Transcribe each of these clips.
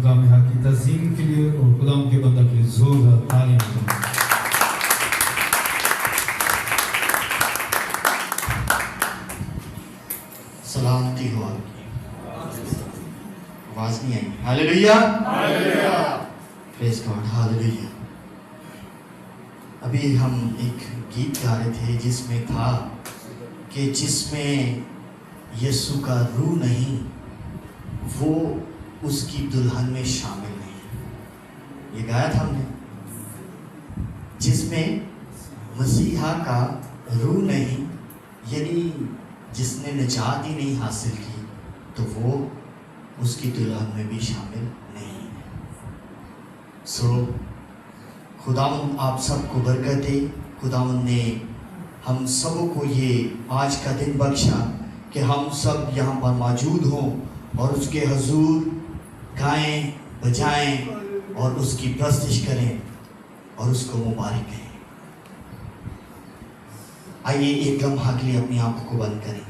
کلام حق کی تعظیم کے لیے اور خدا کے بندہ کے لیے زوردار تعلیم دیں. سلامتی ہو آپ کی. آواز نہیں آئی. ہاللیلویا، پریز گاڈ، ہاللیلویا. ابھی ہم ایک گیت گا رہے تھے جس میں تھا کہ جس میں یسوع کا روح نہیں وہ اس کی دلہن میں شامل نہیں. یہ گایا تھا ہم نے. جس میں مسیحا کا روح نہیں، یعنی جس نے نجات ہی نہیں حاصل کی، تو وہ اس کی دلہن میں بھی شامل نہیں ہے. خداوند آپ سب کو برکت دے. خداوند نے ہم سب کو یہ آج کا دن بخشا کہ ہم سب یہاں پر موجود ہوں اور اس کے حضور گائیں، بجائیں اور اس کی پرستش کریں اور اس کو مبارک کہیں. آئیے ایک لمحہ کے لیے اپنی آنکھوں کو بند کریں.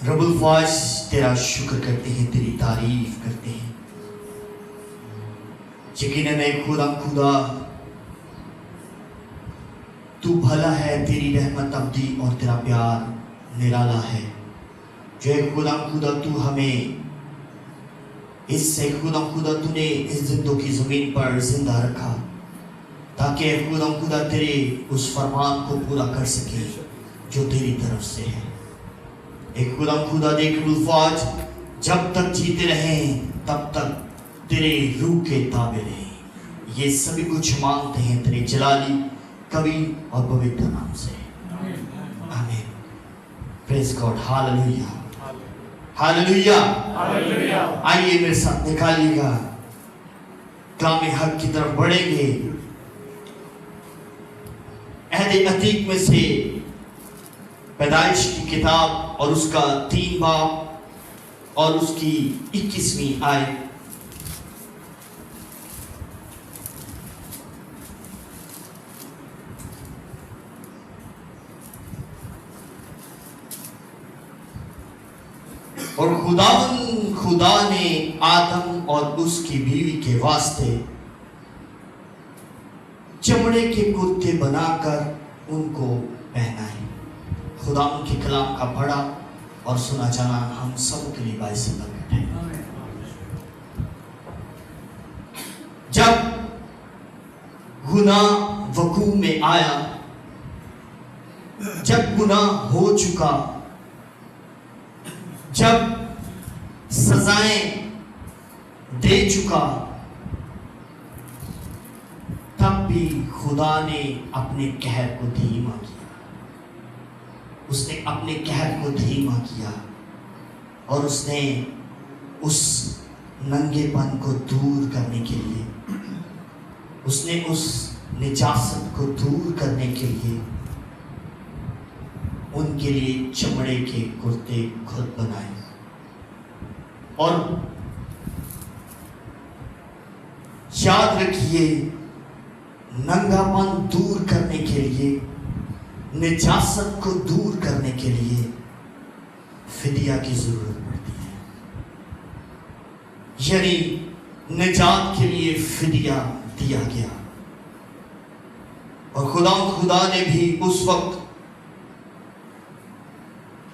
رب الفاظ تیرا شکر کرتے ہیں، تیری تعریف کرتے ہیں. یقیناً اے خدا تو بھلا ہے، تیری رحمت ابدی اور تیرا پیار نرالا ہے. جو اے خدا تو ہمیں اس سے خدا تو نے اس زندوں کی زمین پر زندہ رکھا تاکہ خدا تیرے اس فرمان کو پورا کر سکے جو تیری طرف سے ہے. ایک خدا دیکھ الفاظ جب تک جیتے رہیں تب تک تیرے روح کے تابع رہیں. یہ سبھی کچھ مانگتے ہیں تیرے جلالی کبھی اور پوتر نام سے. آمین. پریز گاڈ. ہاللیلویا، ہاللیلویا. آئیے میرے ساتھ نکالیے گا، کلام حق کی طرف بڑھیں گے. عہد عتیق میں سے پیدائش کی کتاب اور اس کا 3 باب اور اس کی 21ویں آیت. اور خدا نے آدم اور اس کی بیوی کے واسطے چمڑے کے کرتے بنا کر ان کو پہنائے. خدا ان کے کلام کا پڑھا اور سنا جانا ہم سب کے لیے باعث برکت ہے. جب گناہ وقوع میں آیا، جب گناہ ہو چکا، جب سزائیں دے چکا، تب بھی خدا نے اپنے قہر کو دھیما کیا. اس نے اپنے قہر کو دھیما کیا اور اس نے اس ننگے پن کو دور کرنے کے لیے، اس نے اس نجاست کو دور کرنے کے لیے ان کے لیے چمڑے کے کرتے خود بنائے. اور یاد رکھیے، ننگا پن دور کرنے کے لیے، نجاست کو دور کرنے کے لیے فدیہ کی ضرورت پڑتی ہے. یعنی نجات کے لیے فدیہ دیا گیا. اور خدا نے بھی اس وقت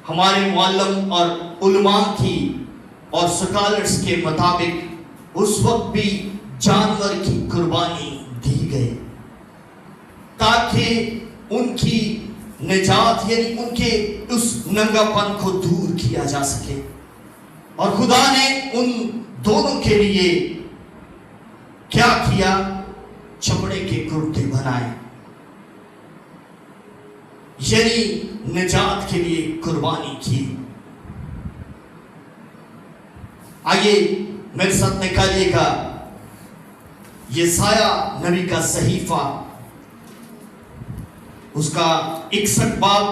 ہمارے معلم اور علماء کی اور سکالرز کے مطابق اس وقت بھی جانور کی قربانی دی گئی تاکہ ان کی نجات، یعنی ان کے اس ننگا پن کو دور کیا جا سکے. اور خدا نے ان دونوں کے لیے کیا کیا؟ چمڑے کے کرتے بنائے، یعنی نجات کے لیے قربانی کی. آئیے میرے ساتھ نکالیے گا یسایہ نبی کا صحیفہ، اس کا 61 باب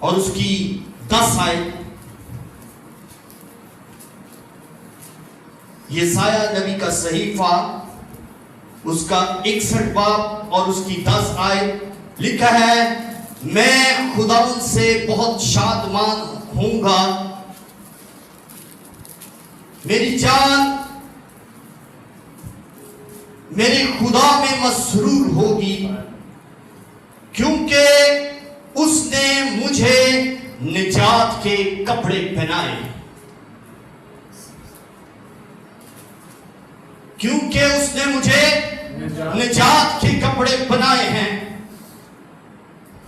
اور اس کی 10 آیت. یسایہ نبی کا صحیفہ، اس کا 61 باب اور اس کی 10 آیت لکھا ہے، میں خداوند سے بہت شادمان ہوں گا میری جان میرے خدا میں مسرور ہوگی، کیونکہ اس نے مجھے نجات کے کپڑے پہنائے، کیونکہ اس نے مجھے نجات کے کپڑے بنائے ہیں۔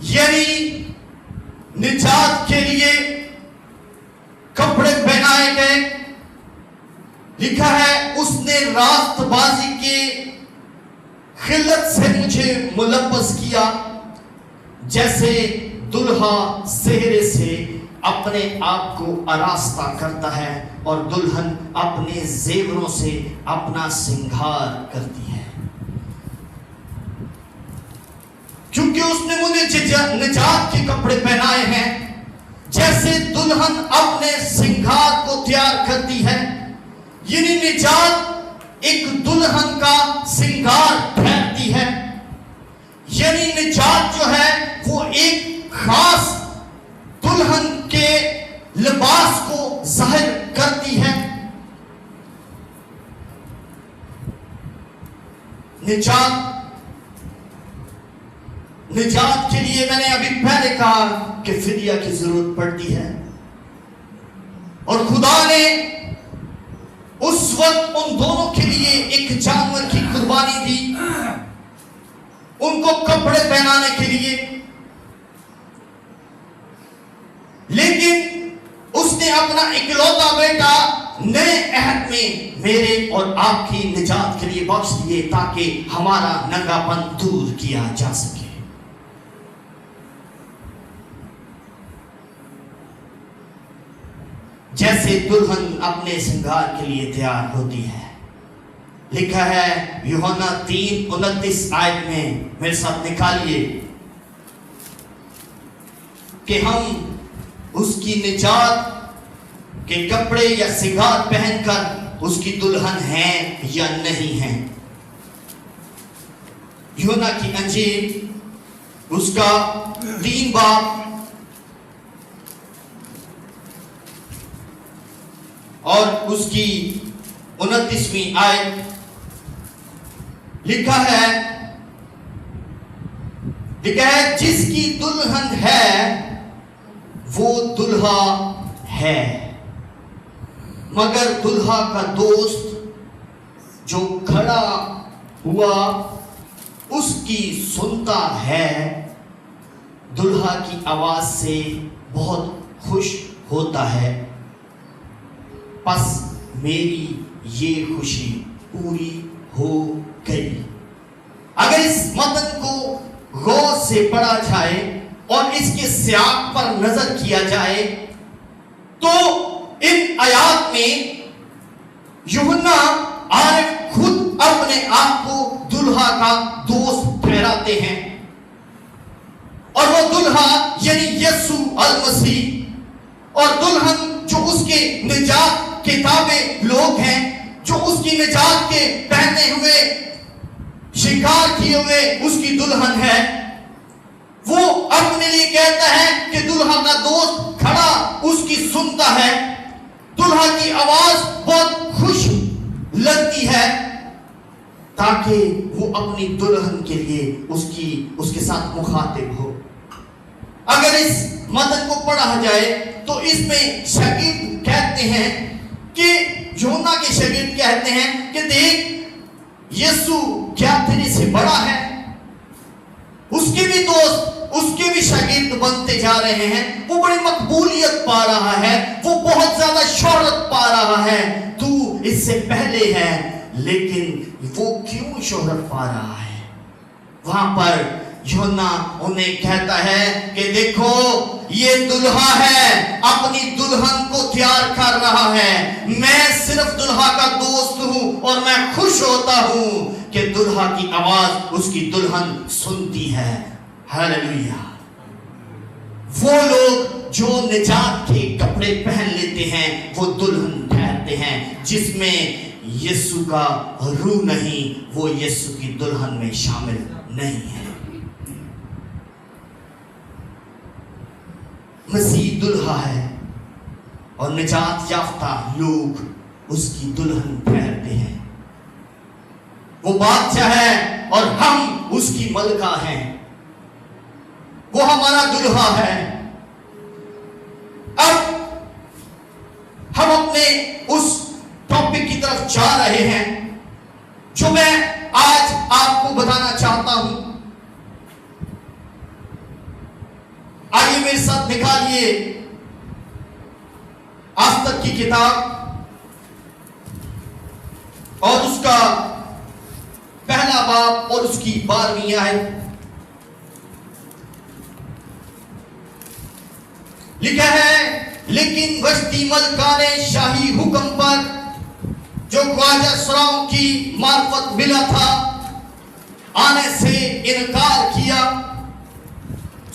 یعنی نجات کے لیے کپڑے پہنائے گئے۔ لکھا ہے اس نے راست بازی کے خلت سے مجھے ملبس کیا، جیسے دلہا سہرے سے اپنے آپ کو آراستہ کرتا ہے اور دلہن اپنے زیوروں سے اپنا سنگھار کرتی ہے، کیونکہ اس نے مجھے نجات کے کپڑے پہنائے ہیں، جیسے دلہن اپنے سنگھار کو تیار کرتی ہے۔ یعنی نجات ایک دلہن کا سنگھار ٹھہرتی ہے۔ یعنی نجات جو ہے وہ ایک خاص دلہن کے لباس کو ظاہر کرتی ہے۔ نجات کے لیے میں نے ابھی پہلے کہا کہ فدیہ کی ضرورت پڑتی ہے، اور خدا نے اس وقت ان دونوں کے لیے ایک جانور کی قربانی دی، ان کو کپڑے پہنانے کے لیے۔ لیکن اس نے اپنا اکلوتا بیٹا نئے عہد میں میرے اور آپ کی نجات کے لیے بخش دیے، تاکہ ہمارا ننگا پن دور کیا جا سکے۔ جیسے دلہن اپنے سنگھار کے لیے تیار ہوتی ہے۔ لکھا ہے یوحنا 3:29 آیت میں، میرے ساتھ نکالیے، کہ ہم اس کی نجات کے کپڑے یا سنگھار پہن کر اس کی دلہن ہیں یا نہیں ہیں۔ یوحنا کی انجیل اس کا 3 باب اور اس کی 29ویں آیت لکھا ہے جس کی دلہن ہے وہ دلہا ہے، مگر دلہا کا دوست جو کھڑا ہوا اس کی سنتا ہے، دلہا کی آواز سے بہت خوش ہوتا ہے، پس میری یہ خوشی پوری ہو گئی۔ اگر اس متن کو غور سے پڑھا جائے اور اس کے سیاق پر نظر کیا جائے تو ان آیات میں یوحنا عارف خود اپنے آپ کو دلہا کا دوست ٹھہراتے ہیں، اور وہ دلہا یعنی یسوع المسیح، اور دلہن جو اس کے نجات کے تابع لوگ ہیں، جو اس کی نجات کے پہنے ہوئے شکار کیے ہوئے اس کی دلہن ہے، وہ اپنے لیے کہتا ہے کہ دلہا کا دوست کھڑا اس کی سنتا ہے، دلہا کی آواز بہت خوش لگتی ہے، تاکہ وہ اپنی دلہن کے لیے اس کے ساتھ مخاطب ہو۔ اگر اس متن کو پڑھا جائے تو اس میں شاگرد کہتے ہیں کہ یوحنا کے شاگرد کہتے ہیں کہ دیکھ یسوع کیا تیرے سے بڑا ہے۔ اس کے بھی دوست، اس کے بھی شاگرد بنتے جا رہے ہیں، وہ بڑی مقبولیت پا رہا ہے، وہ بہت زیادہ شہرت پا رہا ہے، تو اس سے پہلے ہے، لیکن وہ کیوں شہرت پا رہا ہے؟ وہاں پر یوحنا انہیں کہتا ہے کہ دیکھو یہ دلہا ہے، اپنی دلہن کو تیار کر رہا ہے، میں صرف دلہا کا دوست ہوں اور میں خوش ہوتا ہوں کہ دلہا کی آواز اس کی دلہن سنتی ہے۔ ہاللیلویہ۔ وہ لوگ جو نجات کے کپڑے پہن لیتے ہیں وہ دلہن ٹھہرتے ہیں، جس میں یسوع کا روح نہیں، وہ یسوع کی دلہن میں شامل نہیں ہے۔ مسیح دلہا ہے اور نجات یافتہ لوگ اس کی دلہن ٹھہرتے ہیں. وہ بادشاہ ہے اور ہم اس کی ملکہ ہیں. وہ ہمارا دلہا ہے. اب ہم اپنے اس ٹاپک کی طرف جا رہے ہیں جو میں آج آپ کو بتانا چاہتا ہوں. آئیے میرے ساتھ نکالیے آستر کی کتاب اور اس کا پہلا باب اور اس کی 12ویں آیت. لکھا ہے لیکن وسطی ملکہ نے شاہی حکم پر جو خواجہ سراؤں کی معرفت ملا تھا آنے سے انکار کیا.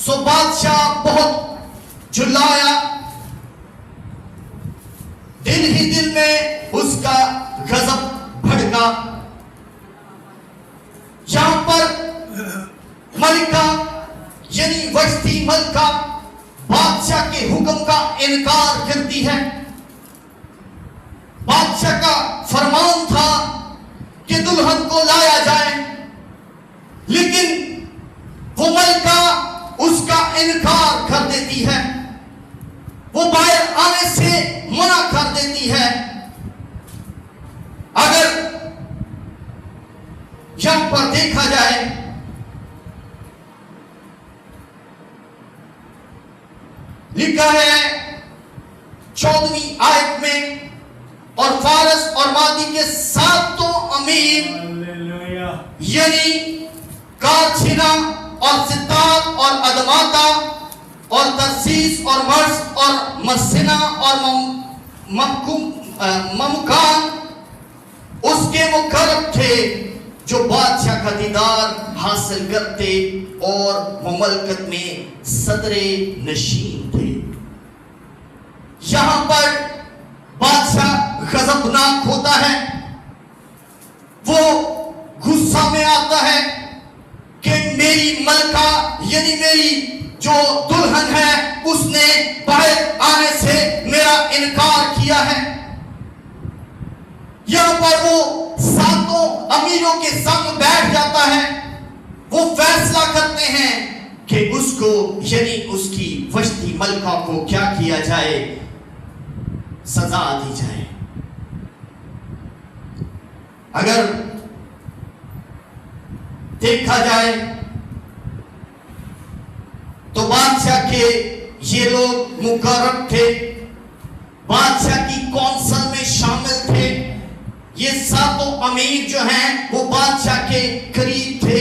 سو بادشاہ بہت جھلایا. دل ہی دل میں اس کا غضب بھڑکا. یہاں پر ملکہ یعنی وسطی ملکہ بادشاہ کے حکم کا انکار کرتی ہے. بادشاہ کا فرمان تھا کہ دلہن کو لایا جائے, لیکن وہ ملکہ اس کا انکار کر دیتی ہے. وہ باہر آنے سے منع کر دیتی ہے. اگر یہاں پر دیکھا جائے لکھا ہے 14ویں آیت میں اور فارس اور مادی کے ساتوں امیر یعنی کارچھنا اور ستار اور ادماتا اور ترسیس اور مرس اور مسنا اور ممکان اس کے مقرب تھے جو بادشاہ کا دیدار حاصل کرتے اور مملکت میں صدر نشین تھے. یہاں پر بادشاہ غضبناک ہوتا ہے. وہ غصہ میں آتا ہے کہ میری ملکہ یعنی میری جو دلہن ہے اس نے باہر آنے سے میرا انکار کیا ہے. یہاں پر وہ ساتوں امیروں کے سنگ بیٹھ جاتا ہے. وہ فیصلہ کرتے ہیں کہ اس کو یعنی اس کی وسطی ملکہ کو کیا کیا جائے, سزا دی جائے. اگر دیکھا جائے تو بادشاہ کے یہ لوگ مقرر تھے, بادشاہ کی کونسل میں شامل تھے. یہ ساتوں امیر جو ہیں وہ بادشاہ کے قریب تھے,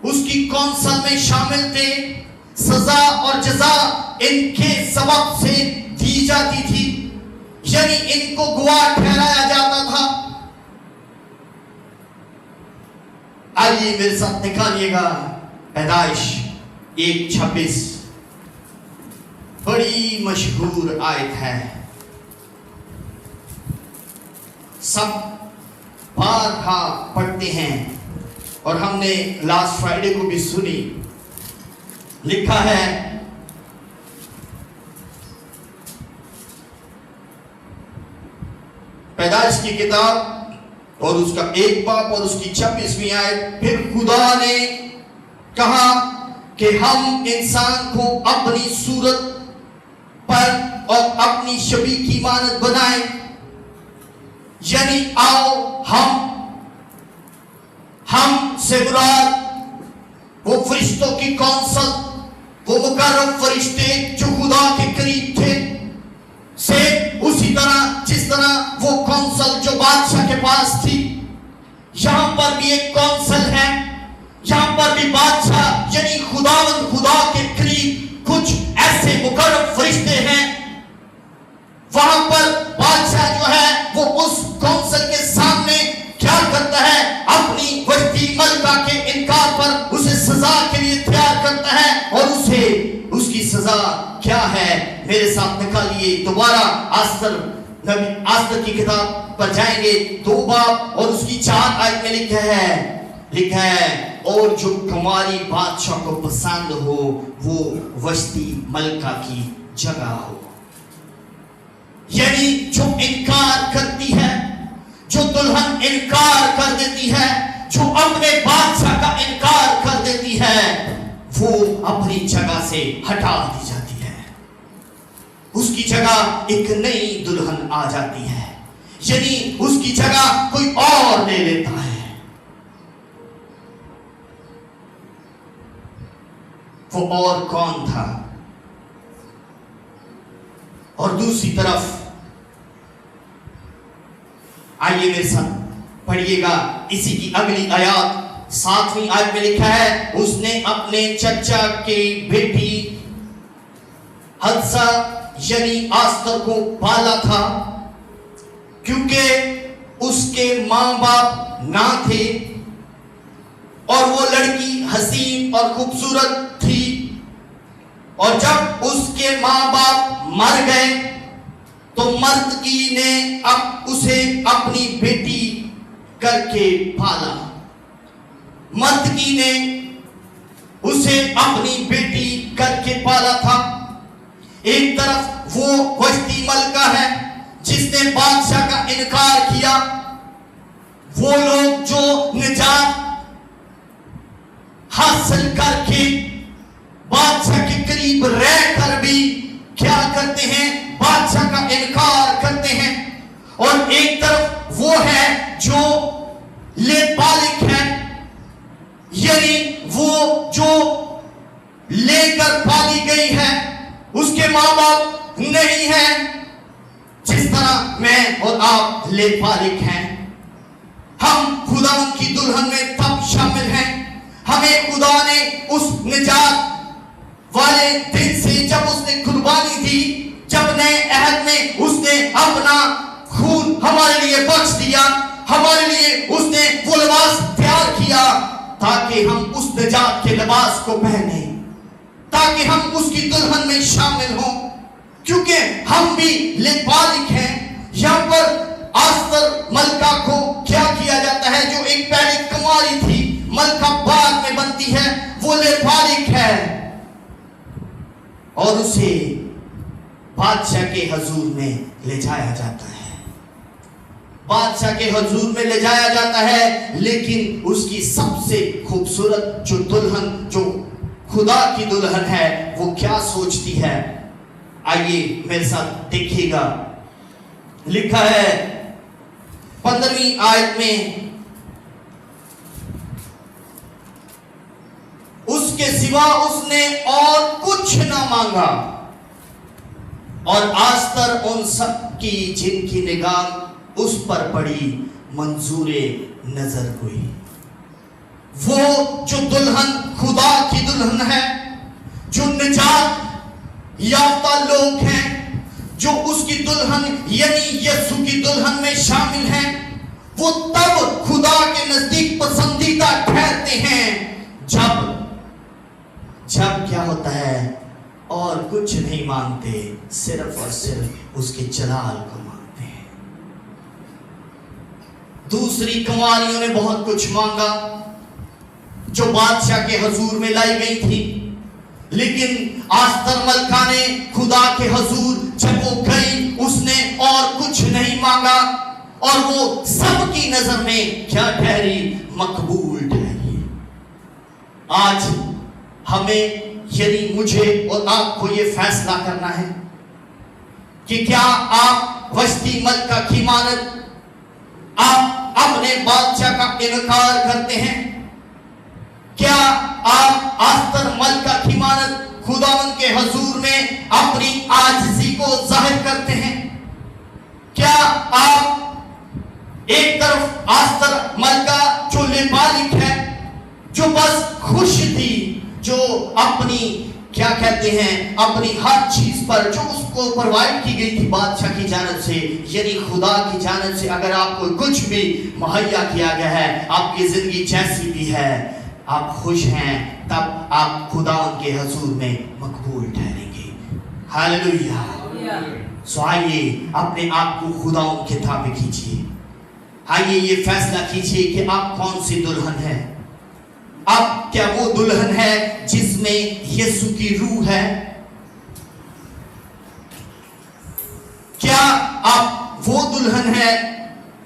اس کی کونسل میں شامل تھے. سزا اور جزا ان کے سبب سے دی جاتی تھی, یعنی ان کو گواہ ٹھہرایا جاتا تھا. آئیے میرے ساتھ نکالیے گا پیدائش 1:26. بڑی مشہور آیت ہے, سب بارہا پڑھتے ہیں اور ہم نے لاسٹ فرائیڈے کو بھی سنی. لکھا ہے پیدائش کی کتاب اور اس کا 1 باب اور اس کی 26ویں آیت. پھر خدا نے کہا کہ ہم انسان کو اپنی صورت پر اور اپنی شبیہ کی مانند بنائیں, یعنی آؤ ہم سے مراد وہ فرشتوں کی کونسل, وہ مقرب فرشتے جو خدا کے قریب تھے, سے اسی طرح جس طرح وہ کونسل جو بادشاہ کے پاس تھی. یہاں پر بھی ایک کونسل ہے, یہاں پر بھی بادشاہ یعنی خدا کے قریب کچھ ایسے مقرب فرشتے ہیں. وہاں پر بادشاہ جو ہے وہ اس کونسل کے سامنے کیا کرتا ہے, اپنی وسطی ملکہ کے انکار پر اسے سزا کے لیے تیار کرتا ہے. اور اس کی سزا کیا ہے میرے ساتھ نکالیے دوبارہ آستر کی کتاب پر جائیں گے 2 باب اور اس کی 4 آیت میں لکھا ہے اور جو کماری بادشاہ کو پسند ہو وہ وسطی ملکہ کی جگہ ہو. یعنی جو انکار کرتی ہے انکار کر دیتی ہے, جو اپنے بادشاہ کا انکار کر دیتی ہے, وہ اپنی جگہ سے ہٹا دی جاتی ہے. اس کی جگہ ایک نئی دلہن آ جاتی ہے, یعنی اس کی جگہ کوئی اور لے لیتا ہے. وہ اور کون تھا؟ اور دوسری طرف آئیے میرے ساتھ پڑھیے گا اسی کی اگلی آیات. 7ویں آیت میں لکھا ہے, اس نے اپنے چچا کی بیٹی حدثہ یعنی آستر کو پالا تھا, کیونکہ اس کے ماں باپ نہ تھے اور وہ لڑکی حسین اور خوبصورت تھی. اور جب اس کے ماں باپ مر گئے تو مردکی نے اب اسے اپنی بیٹی کر کے پالا. مردکی نے اسے اپنی بیٹی کر کے پالا تھا. ایک طرف وہ وشتی ملکہ ہے جس نے بادشاہ کا انکار کیا. وہ لوگ جو نجات حاصل کر کے بادشاہ کے قریب رہ کر بھی کیا کرتے ہیں؟ بادشاہ کا انکار کرتے ہیں. اور ایک طرف وہ ہے جو لے پالک ہے, یعنی وہ جو لے کر پالی گئی ہے, اس کے ماں باپ نہیں ہیں. جس طرح میں اور آپ لے پالک ہیں, ہم خدا کی دلہن میں تب شامل ہیں ہمیں خدا نے اس نجات والے دن سے, جب اس نے قربانی دی, جب نئے عہد میں اس نے اپنا خون ہمارے لیے بخش دیا, ہمارے لیے اس نے وہ لباس تیار کیا تاکہ ہم اس نجات کے لباس کو پہنیں, تاکہ ہم اس کی دلہن میں شامل ہوں. کیونکہ ہم بھی لیپالک ہیں. یہاں پر آستر ملکہ کو کیا کیا جاتا ہے؟ جو ایک پہلی کماری تھی, ملکہ بعد میں بنتی ہے, وہ لیپالک ہے اور اسے بادشاہ کے حضور میں لے جایا جاتا ہے. بادشاہ کے حضور میں لے جایا جاتا ہے, لیکن اس کی سب سے خوبصورت جو دلہن, جو خدا کی دلہن ہے, وہ کیا سوچتی ہے؟ آئیے میرے ساتھ دیکھیے گا. لکھا ہے 15ویں آیت میں, اس کے سوا اس نے اور کچھ نہ مانگا, اور آستر ان سب کی جن کی نگاہ اس پر پڑی منظور نظر ہوئی. وہ جو دلہن خدا کی دلہن ہے, جو نجات یافتہ لوگ ہیں, جو اس کی دلہن یعنی یسوع کی دلہن میں شامل ہیں, وہ تب خدا کے نزدیک پسندیدہ ٹھہرتے ہیں جب کیا ہوتا ہے؟ اور کچھ نہیں مانگتے, صرف اور صرف اس کے جلال کو مانگتے ہیں. دوسری کنواریوں نے بہت کچھ مانگا جو بادشاہ کے حضور میں لائی گئی تھی, لیکن آستر ملکہ نے خدا کے حضور جب وہ گئی, اس نے اور کچھ نہیں مانگا, اور وہ سب کی نظر میں کیا ٹھہری؟ مقبول ٹھہری. آج ہمیں یعنی مجھے اور آپ کو یہ فیصلہ کرنا ہے کہ کیا آپ وشتی ملکہ کی مانند آپ اپنے بادشاہ کا انکار کرتے ہیں؟ کیا آپ آستر ملکہ کی مانند خداوند کے حضور میں اپنی عاجزی کو ظاہر کرتے ہیں؟ کیا آپ ایک طرف آستر ملکہ جو لیپالک ہے, جو بس خوش تھی, جو اپنی کیا کہتے ہیں اپنی ہر چیز پر جو اس کو پرووائڈ کی گئی تھی بادشاہ کی جانب سے, یعنی خدا کی جانب سے, اگر آپ کو کچھ بھی مہیا کیا گیا ہے, آپ کی زندگی جیسی بھی ہے, آپ خوش ہیں, تب آپ خدا کے حضور میں مقبول ٹھہریں گے. ہاللویہ. سو آئیے اپنے آپ کو خدا کے تابع کیجیے. آئیے یہ فیصلہ کیجیے کہ آپ کون سی دلہن ہے. اب کیا وہ دلہن ہے جس میں یسوع کی روح ہے؟ کیا آپ وہ دلہن ہے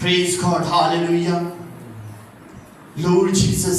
Praise God, hallelujah. Lord Jesus,